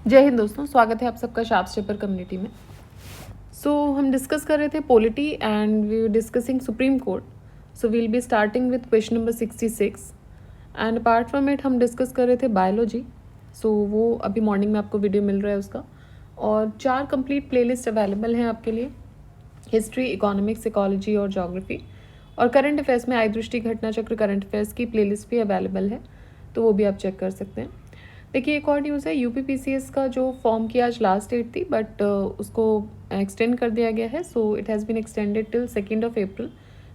जय हिंद दोस्तों, स्वागत है आप सबका शार्प्स पेपर कम्युनिटी में। हम डिस्कस कर रहे थे polity and we were discussing Supreme Court. We'll be starting with question number 66 and apart from it हम डिस्कस कर रहे थे बायोलॉजी। वो अभी मॉर्निंग में आपको वीडियो मिल रहा है उसका, और 4 कंप्लीट प्लेलिस्ट अवेलेबल हैं आपके लिए, हिस्ट्री, इकोनॉमिक्स, इकोलॉजी और जोग्राफी। और करंट अफेयर्स में आई दृष्टि घटना चक्र करंट अफेयर्स की प्लेलिस्ट भी अवेलेबल है, तो वो भी आप चेक कर सकते हैं। देखिए, एक और न्यूज़ है, यूपीपीसीएस का जो फॉर्म की आज लास्ट डेट थी, बट उसको एक्सटेंड कर दिया गया है। It has been extended till 2 April.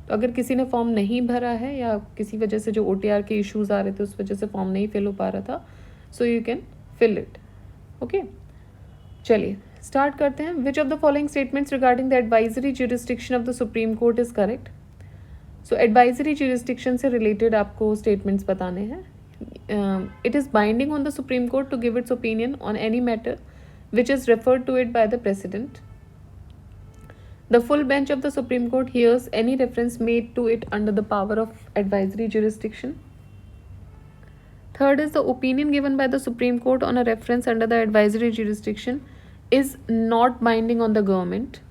तो अगर किसी ने फॉर्म नहीं भरा है या किसी वजह से जो OTR के इश्यूज़ आ रहे थे उस वजह से फॉर्म नहीं फिल हो पा रहा था, you can fill it. Okay, चलिए स्टार्ट करते हैं। Which of the following statements regarding the advisory jurisdiction of the supreme Court is correct. Advisory jurisdiction से रिलेटेड आपको स्टेटमेंट्स बताने हैं। It is binding on the Supreme Court to give its opinion on any matter which is referred to it by the President. The full bench of the Supreme Court hears any reference made to it under the power of advisory jurisdiction. Third is the opinion given by the Supreme Court on a reference under the advisory jurisdiction is not binding on the government.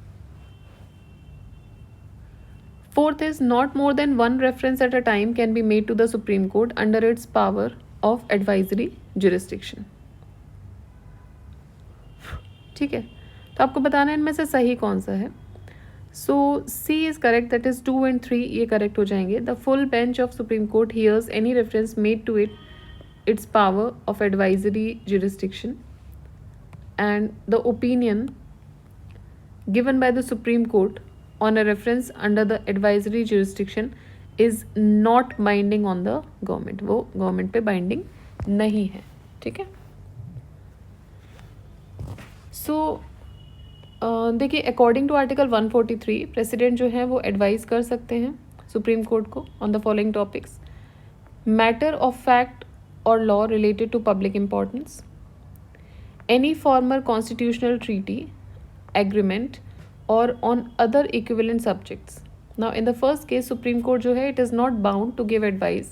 Fourth is not more than one reference at a time can be made to the Supreme Court under its power of advisory jurisdiction. ठीक है, तो आपको बताना है इनमें से सही कौन सा है। C is correct, that is 2 and 3 ये करेक्ट हो जाएंगे। The full bench of Supreme Court hears any reference made to its power of advisory jurisdiction, and the opinion given by the Supreme Court on a reference under the advisory jurisdiction is not binding on the government. वो government पे binding नहीं है। ठीक है, देखिए, according to article 143 president जो है वो एडवाइज कर सकते हैं सुप्रीम कोर्ट को on the following topics: matter of fact और law related to public importance, any former constitutional treaty, agreement or on other equivalent subjects. Now in the first case, Supreme Court जो है, it is not bound to give advice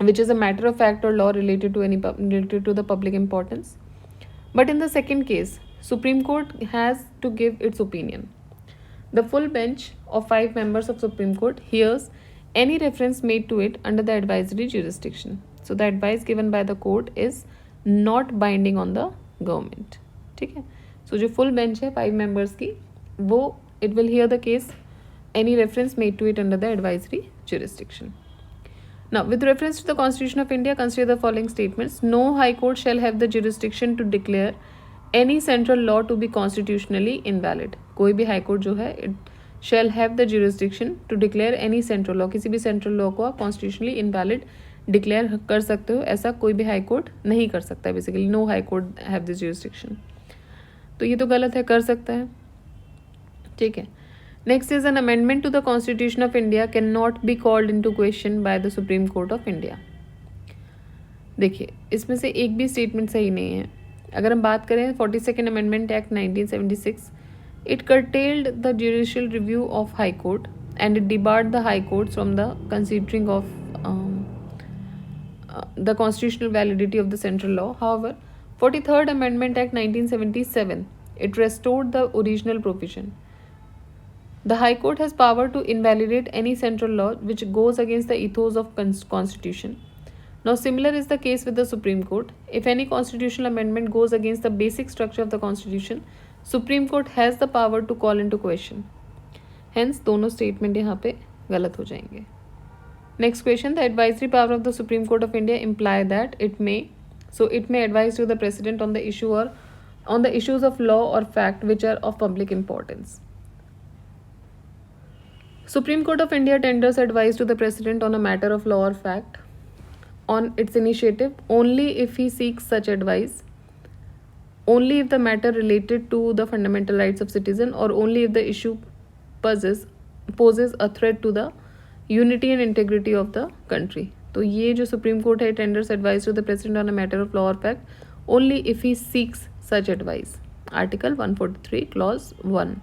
which is a matter of fact or law related to the public importance. But in the second case, Supreme Court has to give its opinion. The full bench of 5 members of Supreme Court hears any reference made to it under the advisory jurisdiction. So the advice given by the court is not binding on the government. ठीक है, जो full bench है 5 members की, वो it will hear the case any reference made to it under the advisory jurisdiction. Now, with reference to the Constitution of India, consider the following statements. No High Court shall have the jurisdiction to declare any central law to be constitutionally invalid. कोई भी high court जो है, it shall have the jurisdiction to declare any central law. किसी भी central law को आप constitutionally invalid declare कर सकते हो, ऐसा कोई भी हाई कोर्ट नहीं कर सकता। Basically no high court have this jurisdiction. तो ये तो गलत है, कर सकता है। ठीक है, next is an amendment to the constitution of India can not be called into question by the supreme Court of India. देखिए, इसमें से एक भी स्टेटमेंट सही नहीं है। अगर हम बात करें 42nd amendment act 1976, it curtailed the judicial review of high court and it debarred the high court from the considering of the constitutional validity of the central law. However 43rd Amendment Act 1977, it restored the original provision. The High Court has power to invalidate any central law which goes against the ethos of Constitution. Now, similar is the case with the Supreme Court. If any constitutional amendment goes against the basic structure of the Constitution, Supreme Court has the power to call into question. Hence, दोनों statement यहाँ पे गलत हो जाएंगे। Next question: the advisory power of the Supreme Court of India imply that it may advise to the president on the issue or on the issues of law or fact which are of public importance. Supreme Court of India tenders advice to the president on a matter of law or fact on its initiative only if he seeks such advice, only if the matter related to the fundamental rights of citizen, or only if the issue poses a threat to the unity and integrity of the country. तो ये जो supreme court है, tenders advice to the president on a matter of law और fact only if he seeks such advice. Article 143 clause 1।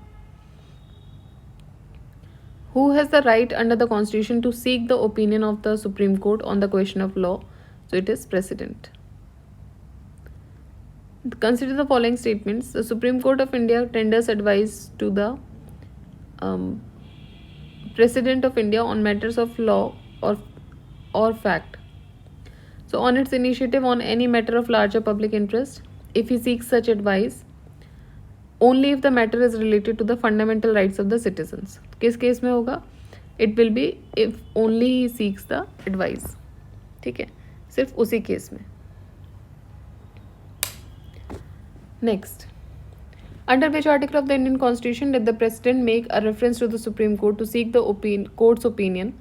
Who has the right under the Constitution to seek the opinion of the Supreme Court on the question of law? So it is President. Consider the following statements. The Supreme Court of India tenders advice to the um, President of India on matters of law or fact. So, on its initiative on any matter of larger public interest, if he seeks such advice, only if the matter is related to the fundamental rights of the citizens. किस case में होगा? It will be if only he seeks the advice. ठीक है, सिर्फ उसी case में. Next, under which article of the Indian Constitution did the President make a reference to the Supreme Court to seek the court's opinion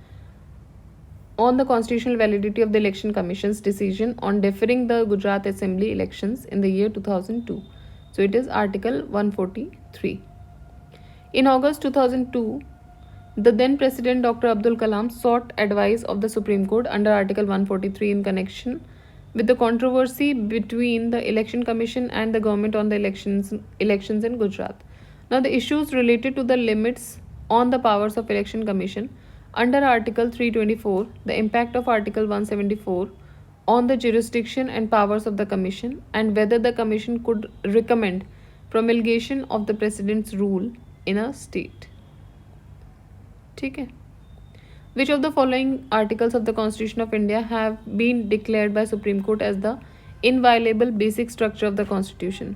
on the constitutional validity of the Election Commission's decision on deferring the Gujarat Assembly elections in the year 2002? So it is Article 143. In August 2002, the then President Dr. Abdul Kalam sought advice of the Supreme Court under Article 143 in connection with the controversy between the Election Commission and the government on the elections in Gujarat. Now, the issues related to the limits on the powers of Election Commission under Article 324, the impact of Article 174 on the jurisdiction and powers of the Commission, and whether the Commission could recommend promulgation of the President's rule in a state. ठीक है. Which of the following articles of the Constitution of India have been declared by Supreme Court as the inviolable basic structure of the Constitution?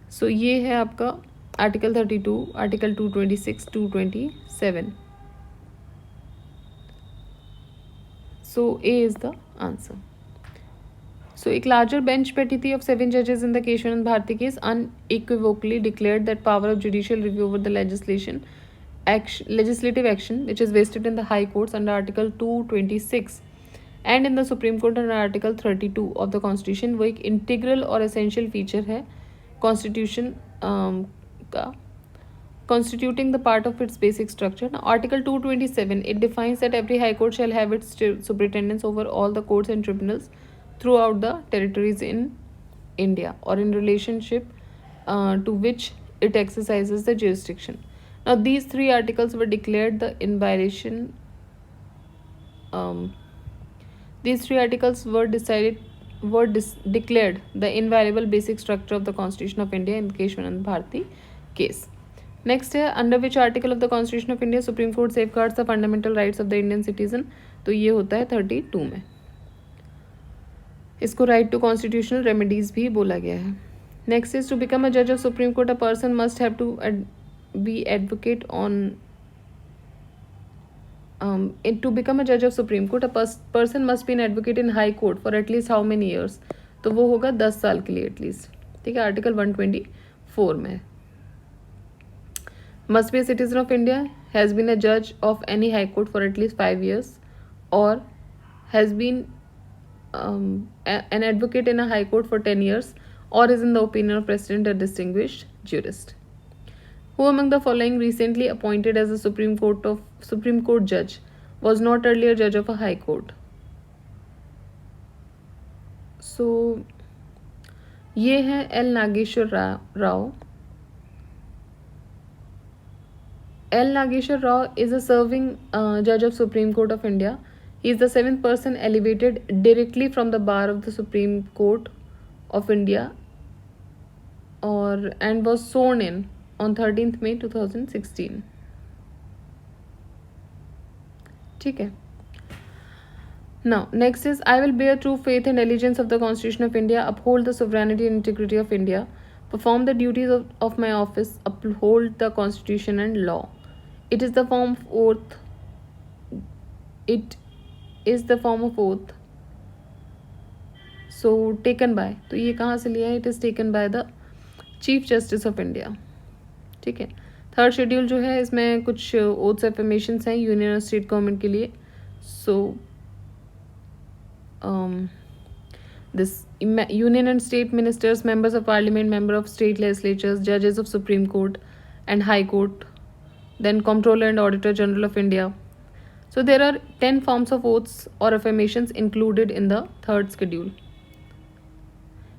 So ये है आपका Article 32, Article 226, 227. So A is the answer. So a larger bench petity of 7 judges in the Keshwanand Bharti case unequivocally declared that power of judicial review over the legislative action which is vested in the High Courts under Article 226 and in the Supreme Court under Article 32 of the Constitution वो एक integral और essential feature है Constitution का constituting the part of its basic structure. Now, Article 227 it defines that every High Court shall have its superintendence over all the courts and tribunals throughout the territories in India or in relationship to which it exercises the jurisdiction. Now, these 3 articles were declared the inviolation. These 3 articles were declared the inviolable basic structure of the Constitution of India in the Keshwanand Bharti case. Next है under which article of the Constitution of India Supreme Court safeguards the fundamental rights of the Indian citizen. तो ये होता है 32 में. इसको right to constitutional remedies भी बोला गया है. Next is to become a judge of Supreme Court, a person must have to be advocate on to become a judge of Supreme Court, a person must be an advocate in High Court for at least how many years? तो वो होगा 10 साल के लिए at least. ठीक है, article 124 में. Must be a citizen of India, has been a judge of any High Court for at least 5 years, or has been an advocate in a High Court for 10 years, or is in the opinion of President a distinguished jurist. Who among the following recently appointed as a Supreme Court judge was not earlier judge of a High Court? So ये है L Nageshwar Rao. L Nageshwar Rao is a serving judge of Supreme Court of India. He is the 7th person elevated directly from the bar of the Supreme Court of India and was sworn in on 13th May 2016. ठीक है. Now, next is I will bear true faith and allegiance of the Constitution of India, uphold the sovereignty and integrity of India, perform the duties of my office, uphold the Constitution and law. It is the form of oath. It is the form of oath. So taken by. तो ये कहाँ से लिया है? It is taken by the Chief Justice of India. ठीक है. Third schedule जो है इसमें कुछ ओथ्स एफर्मेशंस हैं यूनियन और स्टेट गवर्नमेंट के लिए. सो this union and state ministers, members of parliament, member of state legislatures, judges of Supreme Court and High Court, then Comptroller and Auditor General of India. So there are 10 forms of oaths or affirmations included in the third schedule.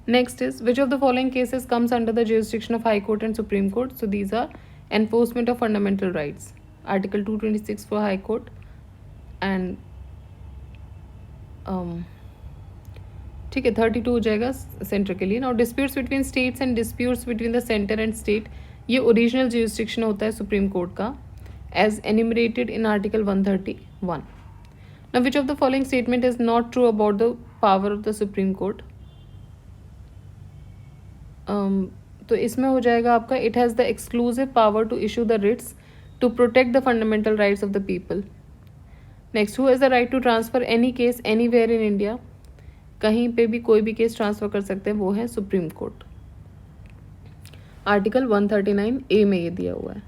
Next is which of the following cases comes under the jurisdiction of High Court and Supreme Court? So these are enforcement of fundamental rights, Article 226 for High Court and ठीक है, 32 हो जाएगा centre के लिए. Now disputes between states and disputes between the centre and state, ये original jurisdiction होता है supreme court का, as enumerated in article 131. Now which of the following statement is not true about the power of the supreme court. तो इसमें हो जाएगा आपका, it has the exclusive power to issue the writs to protect the fundamental rights of the people. Next, who has the right to transfer any case anywhere in India, कहीं पे भी कोई भी केस ट्रांसफर कर सकते हैं, वो है सुप्रीम कोर्ट. आर्टिकल 139A में ये दिया हुआ है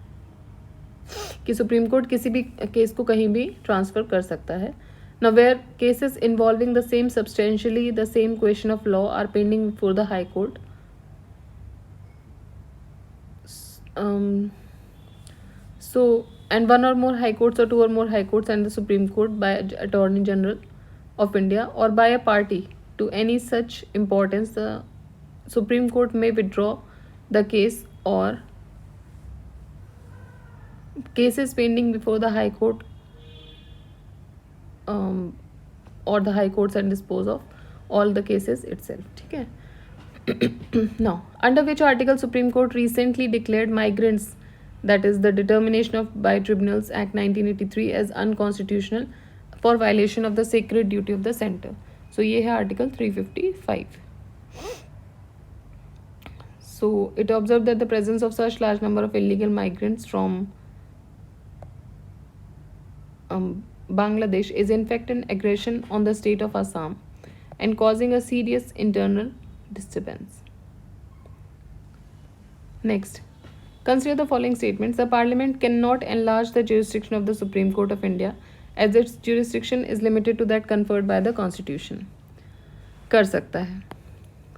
कि सुप्रीम कोर्ट किसी भी केस को कहीं भी ट्रांसफर कर सकता है. Now where cases involving the same substantially the same question of law are pending before the High Court, so and one or more High Courts or two or more High Courts and the Supreme Court by Attorney General of India or by a party to any such importance, the Supreme Court may withdraw the case or cases pending before the High Court or the High Courts and dispose of all the cases itself. ठीक है. Now, under which article Supreme Court recently declared migrants, that is the determination of by tribunals Act 1983 as unconstitutional for violation of the sacred duty of the center. So ये है article 355. So it observed that the presence of such large number of illegal migrants from Bangladesh is in fact an aggression on the state of Assam and causing a serious internal disturbance. Next, consider the following statements. The Parliament cannot enlarge the jurisdiction of the Supreme Court of India as its jurisdiction is limited to that conferred by the Constitution. कर सकता है.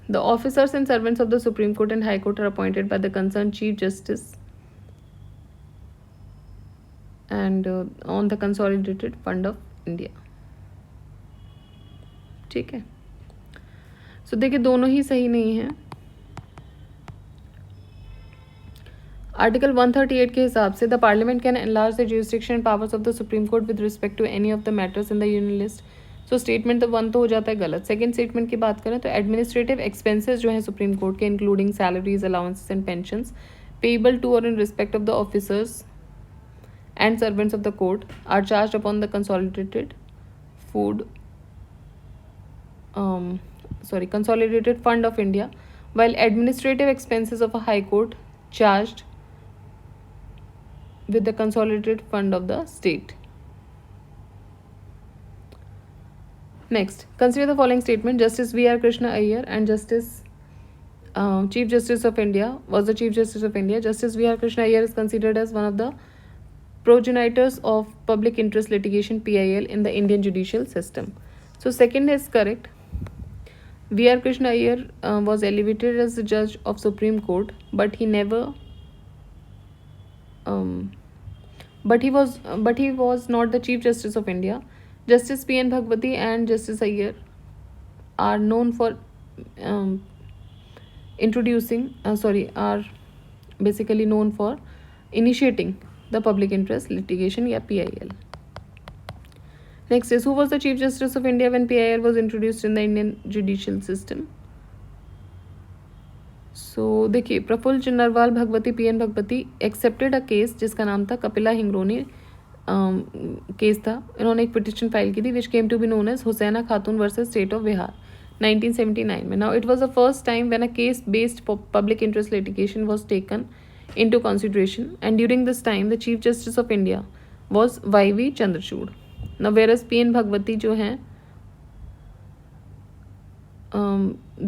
The officers and servants of the Supreme Court and High Court are appointed by the concerned Chief Justice and on the Consolidated Fund of India. ठीक है. सो देखिए दोनों ही सही नहीं है. आर्टिकल 138 के हिसाब से the parliament can enlarge the jurisdiction and powers of the supreme Court with respect to any of the matters in the union list. So statement तो 1 तो हो जाता है गलत. सेकंड स्टेटमेंट की बात करें तो एडमिनिस्ट्रेटिव एक्सपेंसेस जो है सुप्रीम कोर्ट के, including salaries, allowances and pensions payable to और in respect of the officers and servants of the court are charged upon the Consolidated Fund of India, while administrative expenses of a High Court charged with the Consolidated Fund of the state. Next, consider the following statement. Justice V.R. Krishna Iyer and Chief Justice of India was the Chief Justice of India. Justice V.R. Krishna Iyer is considered as one of the progenitors of public interest litigation PIL in the Indian judicial system. So second is correct. V.R. Krishna Iyer was elevated as the judge of Supreme Court, but he was not the Chief Justice of India. Justice P.N. Bhagwati and Justice Iyer are known for are basically known for initiating the public interest litigation या PIL. Next is, who was the Chief Justice of India when PIL was introduced in the Indian judicial system? So देखिए, प्रफुल्ल चिन्नरवाल Bhagwati PN Bhagwati accepted a case जिसका नाम था Kapila हिंगरोनी case था. इन्होंने एक petition file की थी which came to be known as Hussaina Khatoon versus state of Bihar 1979 में. Now it was the first time when a case based public interest litigation was taken into consideration, and during this time the Chief Justice of India was Y.V. Chandrachud. Now whereas P.N. Bhagwati जो हैं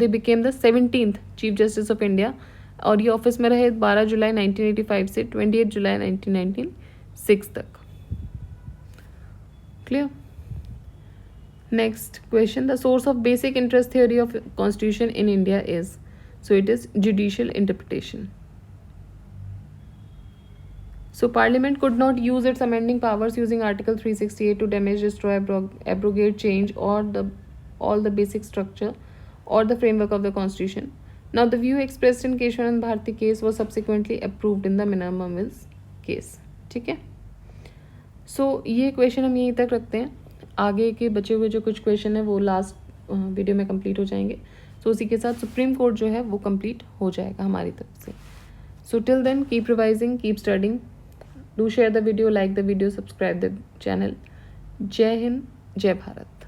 they became the 17th Chief Justice of India और ये office में रहे 12 जुलाई 1985 से 28 जुलाई 1996 तक. Clear? Next question. The source of basic interest theory of Constitution in India is, so it is judicial interpretation. So Parliament could not use its amending powers using Article 368 to damage, destroy, abrogate, change all the basic structure or the framework of the Constitution. Now the view expressed in Keshwanand Bharti case was subsequently approved in the Minerva Mills case. ठीक है. So ये question हम यहीं तक रखते हैं. आगे के बचे हुए जो कुछ क्वेश्चन है वो लास्ट वीडियो में कंप्लीट हो जाएंगे। सो उसी के साथ सुप्रीम कोर्ट जो है वो कंप्लीट हो जाएगा हमारी तरफ से। So till then keep revising, keep studying, do share the video, like the video, subscribe the channel. जय हिंद, जय भारत।